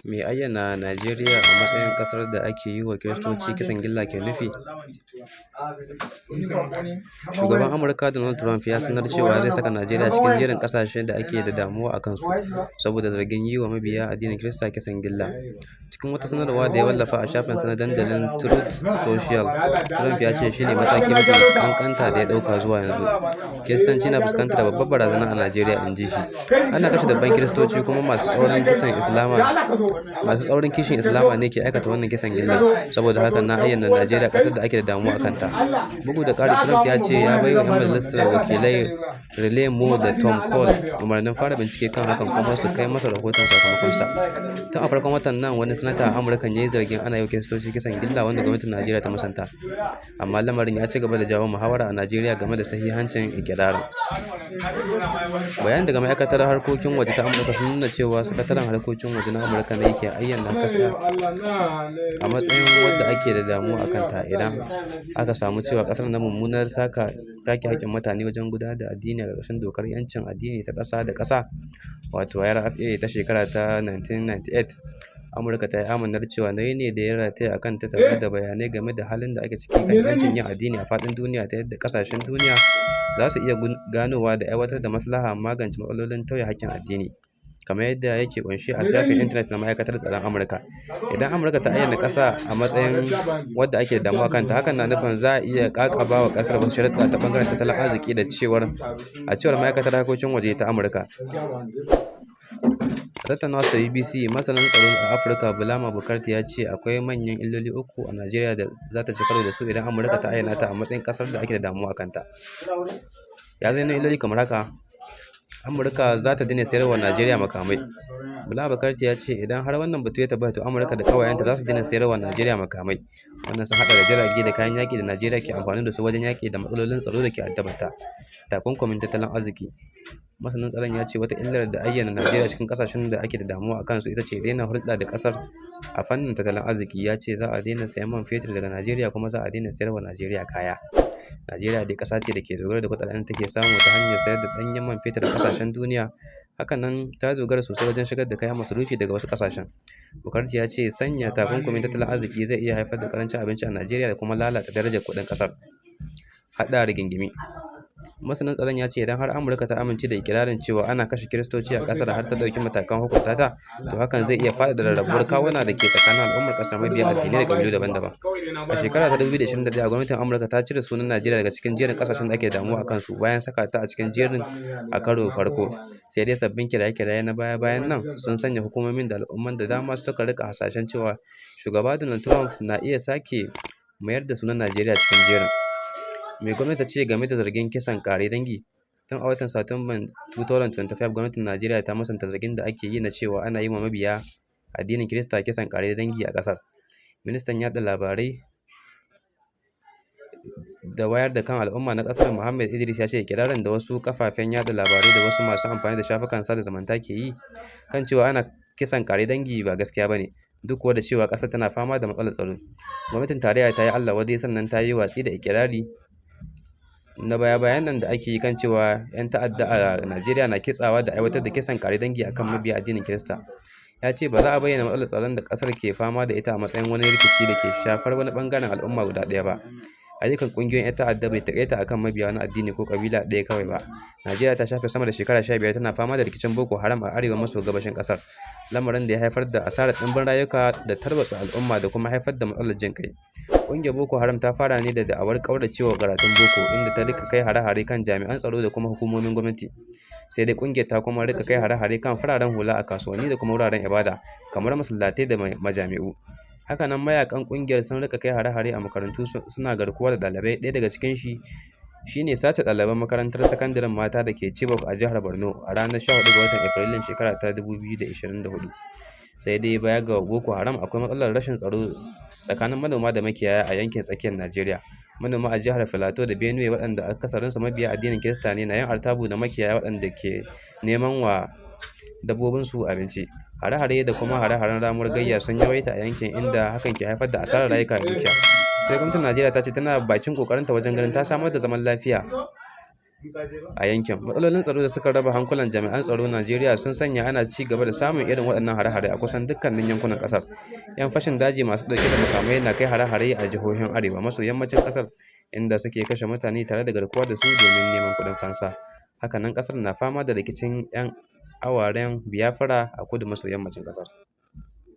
Me ayyana Najeriya a matsayin ƙasar da ake yi wa Kiristoci kisan gilla ke nufi? Shugaban Amurka Donald Trump ya sanar cewa zai saka Najeriya cikin jerin ƙasashen da ake da damuwa a kansu saboda zargin yi wa mabiya addinin Kirista kisan gilla. Cikin wata sanarwa da ya wallafa a shafinsa na dandalin Truth Social, Trump ya ce shi ne mataki mafi ƙanƙanta da ya ɗauka zuwa yanzu. Kiristanci na fuskantar babbar barazana a Najeriya, in ji shi. Ana kashe dabban Kiristoci kuma masu tsaurin kishin Islama ne ke aikata wannan kisan gilla. Saboda haka na ayyana Najeriya ƙasar da ake da damuwa a kanta. Bugu da ƙari, Trump ya ce ya bai wa 'yan majalisar wakilai Riley Moore da Tom Cole umarnin fara bincike kan hakan kuma su kai masa rahoton sakamakonsa. Tun a farkon watan nan, wani sanata a Amurka ya yi zargin ana yi wa Kiristoci kisan gilla wanda gwamnatin Najeriya ta musanta. Amma lamarin ya ci gaba da jawo muhawara a Najeriya game da sahihancin ikirarin. Bayan daga ma'aikatar harkokin waje ta Amurka sun nuna cewa sakataren harkokin waje na Amurka ne yake ayyana ƙasa a matsayin wadda ake da damuwa a kanta idan aka samu cewa ƙasar na mummunar take haƙƙin mutane wajen gudanar da addini a ƙarƙashin dokar 'yancin addini ta ƙasa da ƙasa, wato RFA ta shekara ta 1998. Amurka ta yi amanar cewa nauyi ne da ya rataya a kanta tare da bayanai game da halin da ake ciki kan 'yancin yin addini a faɗin duniya ta yadda ƙasashen duniya za su iya ganowa da aiwatar da maslaha magance matsalolin tauye haƙƙin addini, kamar yadda yake ƙunshe a shafin intanet na ma'aikatar tsaron Amurka. Idan Amurka ta ayyana ƙasa a matsayin wadda ake da damuwa kanta, hakan na nufin za a iya ƙaƙaba wa ƙasar wasu sharuɗa ta ɓangaren tattalin arziki a cewar ma'aikatar harkokin waje ta Amurka. A tattaunawarsa da BBC, masanin tsaro a Afirka Bulama Bukarti ya ce akwai manyan illoli uku a Najeriya da za ta ci karo da su idan Amurka ta ayyana ta a matsayin ƙasar da ake da damuwa kanta. Ya zayyano illoli kamar haka: Amurka za ta daina sayar wa Najeriya makamai. Bulama Bukarti ya ce idan har wannan batu ya tabbata, to Amurka da ƙawayenta za su daina sayar wa Najeriya makamai. Wannan sun haɗa da jirage da kayan yaƙi da Najeriya ke amfani da su wajen yaƙi da matsalolin tsaro da ke addabarta. Takunkumin tattalin arziki. Masanin tsaron ya ce wata illar da ayyana Najeriya cikin ƙasashen da ake da damuwa a kansu ita ce daina hulɗa da ƙasar a fannin tattalin arziki. Ya ce za a daina sayen man fetur daga Najeriya kuma za a daina sayar wa Najeriya kaya. Najeriya dai ƙasa ce da ke dogara da kuɗaɗen da take samu ta hanyar sayar da ɗanyen man fetur a ƙasashen duniya. Hakanan ta dogara sosai wajen shigar da kayan masarufi daga wasu ƙasashen. Bukarti ya ce sanya takunkumin tattalin arziki zai iya haifar da ƙarancin abinci a Najeriya da kuma lalata darajar kuɗin ƙasar. Haɗa rigingimi. Masanin tsaron ya ce idan har Amurka ta amince da ikirarin cewa ana kashe Kiristoci a ƙasar har ta ɗauki matakan hukunta ta, to hakan zai iya faɗaɗa rarrabuwar kawuna da ke tsakanin al'ummar ƙasar mabiya addinai da ƙabilu daban-daban. A shekara ta 2021, gwamnatin Amurka ta cire sunan Najeriya daga cikin jerin ƙasashen da ake damuwa a kansu bayan saka ta a cikin jerin a karo farko. Sai dai sabbin kiraye-kiraye na baya-bayan nan sun sanya hukumomin da al'umman da dama suka rika hasashen cewa shugaba Donald Trump na iya sake mayar da sunan Najeriya cikin jerin. Me gwamnati ta ce game da zargin kisan ƙare dangi? Tun a watan Satumban 2025, gwamnatin Najeriya ta musanta zargin da ake yi na cewa ana yi wa mabiya addinin Kirista kisan ƙare dangi a ƙasar. Ministan yaɗa labarai da wayar da kan al'umma na ƙasar Muhammad Idris ya ce ikirarin da wasu kafafen yaɗa labarai da wasu masu amfani da shafukan sada zumunta ke yi kan cewa ana kisan ƙare dangi ba gaskiya ba ne, duk kuwa da cewa ƙasar tana fama da matsalar tsaro. Gwamnatin tarayya ta yi Allah wadai sannan ta yi watsi da ikirari na baya-bayan nan da ake yi kan cewa 'yan ta'adda a Najeriya na kitsawa da aiwatar da kisan ƙare dangi akan mabiya addinin Kirista. Ya ce ba za a bayyana matsalar tsaron da ƙasar ke fama da ita a matsayin wani rikici da ke shafar wani ɓangaren al'umma guda ɗaya ba. Ayyukan ƙungiyoyin 'yan ta'adda bai taƙaita akan mabiya wani addini ko ƙabila ɗaya kawai ba. Najeriya ta shafe sama da shekara 15 tana fama da rikicin Boko Haram a arewa maso gabashin ƙasar, lamarin da ya haifar da asarar ɗimbin rayuka da tarwatsa al'umma da kuma haifar da matsalar jin kai. Ƙungiyar Boko Haram ta fara ne da da'awar ƙauracewa karatun boko, inda ta rika kai hare-hare kan jami'an tsaro da kuma hukumomin gwamnati. Sai dai ƙungiyar ta kuma rika kai hare-hare kan fararen hula a kasuwanni da kuma wuraren ibada kamar masallatai da majami'u. Hakanan mayakan ƙungiyar sun rika kai hare-hare a makarantu suna garkuwa da ɗalibai. Ɗaya daga cikin shine sace ɗaliban makarantar sakandaren mata da ke Chibok a jihar Borno a ranar 14 ga watan Afrilun shekara ta 2024. Sai dai baya ga Boko Haram, akwai matsalar rashin tsaro tsakanin manoma da makiyaya a yankin tsakiyar Najeriya. Manoma a jihar Filato da Benue, waɗanda akasarinsu mabiya addinin Kirista ne, na yin artabu da makiyaya waɗanda ke neman wa dabbobinsu abinci. Hare-hare da kuma hare-haren ramuwar gayya sun yawaita a yankin, inda hakan ke haifar da asarar rayuka da dukiya. Sai gwamnatin Najeriya ta ce tana bakin ƙoƙarinta wajen ganin ta samar da zaman lafiya a yankin. Matsalolin tsaro da suka raba hankulan jami'an tsaro Najeriya sun sanya ana ci gaba da samun irin waɗannan hare-hare a kusan dukkanin yankunan ƙasar. 'Yan fashin daji masu ɗauke da makamai na kai hare-hare a jihohin arewa maso yammacin ƙasar, inda suke kashe mutane tare da garkuwa da su domin neman kuɗin fansa. Hakanan ƙasar na fama da rikicin 'yan awaren Biafra a kudu maso yammacin ƙasar.